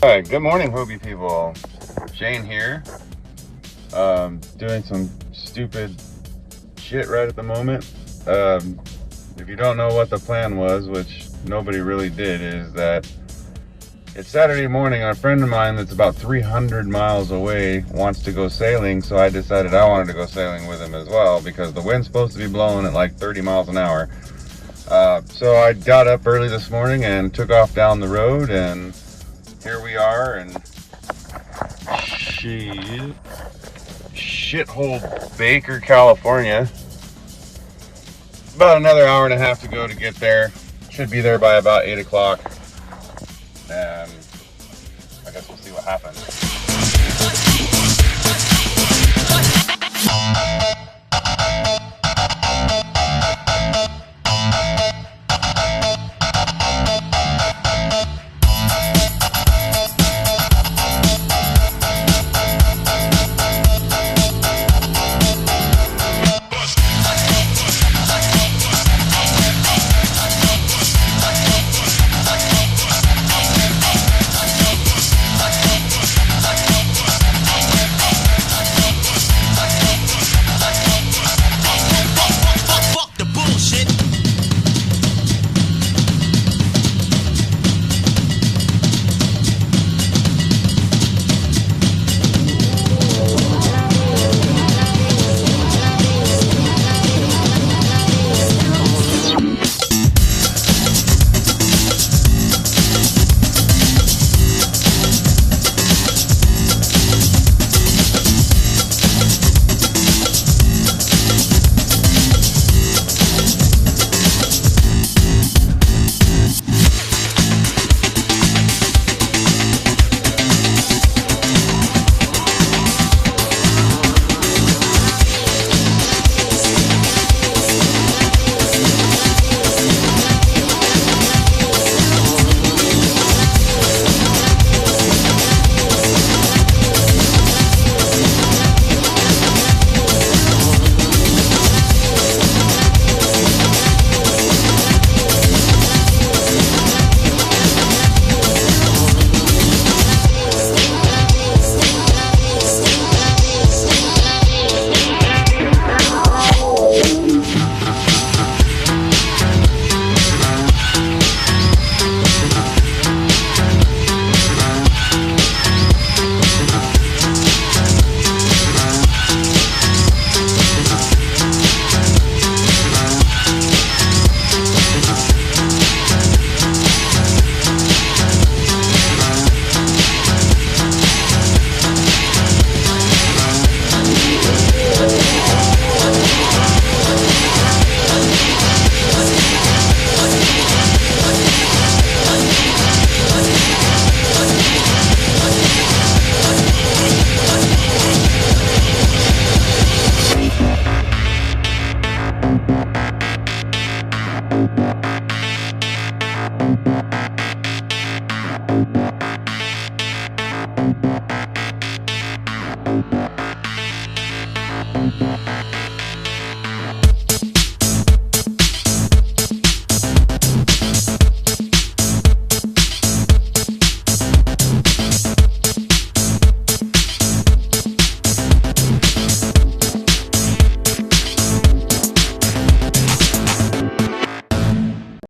Alright, good morning, Hobie people. Shane here. Doing some stupid shit right at the moment. If you don't know what the plan was, which nobody really did, is that it's Saturday morning. A friend of mine that's about 300 miles away wants to go sailing, so I decided I wanted to go sailing with him as well because the wind's supposed to be blowing at like 30 miles an hour. So I got up early this morning and took off down the road, and here we are in shithole Baker, California. About another hour and a half to go to get there. Should be there by about 8 o'clock. And I guess we'll see what happens.